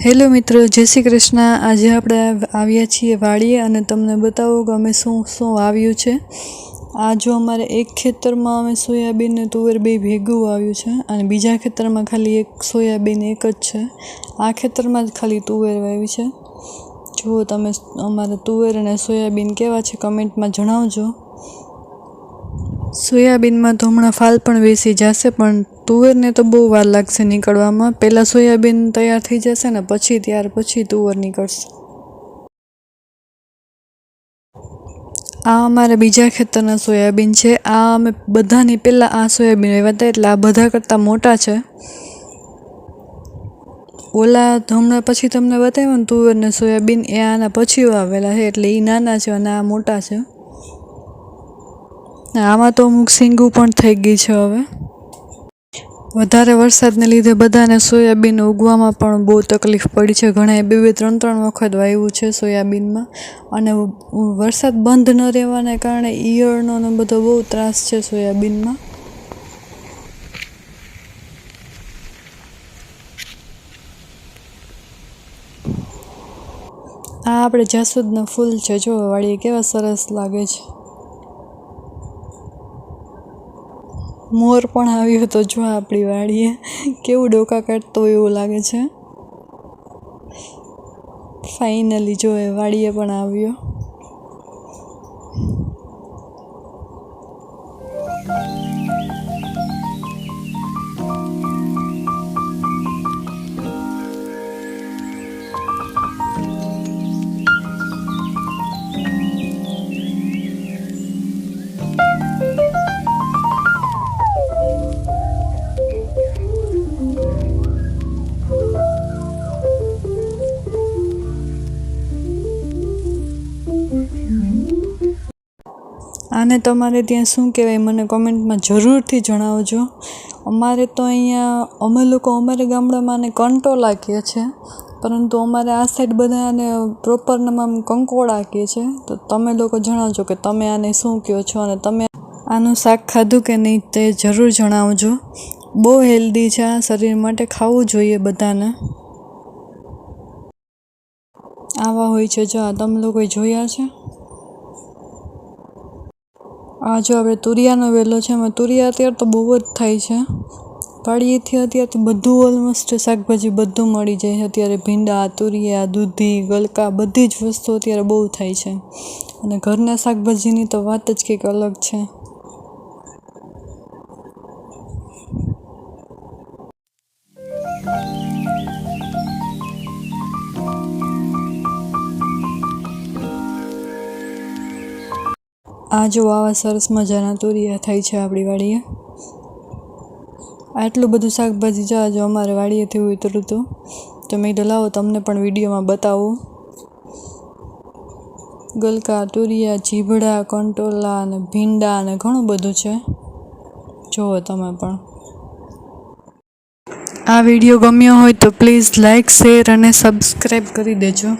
Hello મિત્રો, જય શ્રી કૃષ્ણ। આજે આપણે આવ્યા છીએ વાડીએ અને તમને બતાવું કે અમે શું શું વાવ્યું છે। આ જો અમારે એક ખેતરમાં અમે સોયાબીન ને તુવેર બે ભેગું વાવ્યું છે અને બીજા ખેતરમાં ખાલી એક સોયાબીન એક જ છે। આ ખેતરમાં જ ખાલી તુવેર વાવી છે। જો તમે અમારે તુવેર અને સોયાબીન કેવા છે કમેન્ટમાં જણાવજો। સોયાબીનમાં તો હમણાં ફાલ પણ બેસી જશે, પણ તુવેરને તો બહુ વાર લાગશે નીકળવામાં। પહેલાં સોયાબીન તૈયાર થઈ જશે ને ત્યાર પછી તુવેર નીકળશે। આ અમારા બીજા ખેતરના સોયાબીન છે। આ અમે બધાની પહેલાં આ સોયાબીન વાવ્યા હતા, એટલે આ બધા કરતાં મોટા છે। ઓલા હમણાં પછી તમને બતાવ્યું ને તુવેર ને સોયાબીન, એ આના પછી વાવેલા છે, એટલે એ નાના છે અને આ મોટા છે। આમાં તો અમુક સિંગું પણ થઈ ગઈ છે। હવે વધારે વરસાદને લીધે બધાને સોયાબીન ઉગવામાં પણ બહુ તકલીફ પડી છે। ઘણાએ બે ત્રણ વખત વાવ્યું છે સોયાબીનમાં, અને વરસાદ બંધ ન રહેવાને કારણે ઈયળનો ને બધો બહુ ત્રાસ છે સોયાબીનમાં। આ આપણે જાસૂદના ફૂલ છે, જો વાડીએ કેવા સરસ લાગે છે। મોર પણ આવ્યો હતો જો આપણી વાડીએ, કેવું ડોકા કાઢતો હોય એવું લાગે છે। ફાઇનલી જો એ વાડીએ પણ આવ્યો। આને તમારે ત્યાં શું કહેવાય મને કોમેન્ટમાં જરૂરથી જણાવજો। અમારે તો અહીંયા અમે લોકો અમારા ગામડામાં આને કંટોલા કહે છે, પરંતુ અમારે આ સાઈડ બધા આને પ્રોપર નામ કંકોડા કહે છે। તો તમે લોકો જણાવજો કે તમે આને શું કહો છો અને તમે આનું શાક ખાધું કે નહીં તે જરૂર જણાવજો। બહુ હેલ્ધી છે, આ શરીર માટે ખાવું જોઈએ બધાને। આવા હોય છે જો આ તમે લોકોએ જોયા છે। આ જો આપણે તુરિયાનો વેલો છે, એમાં તુરિયા અત્યારે તો બહુ જ થાય છે વાડીએથી। અત્યારે તો બધું ઓલમોસ્ટ શાકભાજી બધું મળી જાય છે અત્યારે। ભીંડા, તુરિયા, દૂધી, ગલકા બધી જ વસ્તુ અત્યારે બહુ થાય છે, અને ઘરના શાકભાજીની તો વાત જ કંઈક અલગ છે। આ જો આવા સરસ મજાના તુરિયા થાય છે આપણી વાડીએ। આટલું બધું શાકભાજી જો અમારે વાડીએથી ઉતર્યું હતું, તો મેં કીધું લાવો તમને પણ વિડીયોમાં બતાવું। ગલકા, તુરિયા, જીભડા, કંટોલા અને ભીંડા અને ઘણું બધું છે, જુઓ તમે પણ। આ વિડીયો ગમ્યો હોય તો પ્લીઝ લાઇક, શેર અને સબસ્ક્રાઈબ કરી દેજો।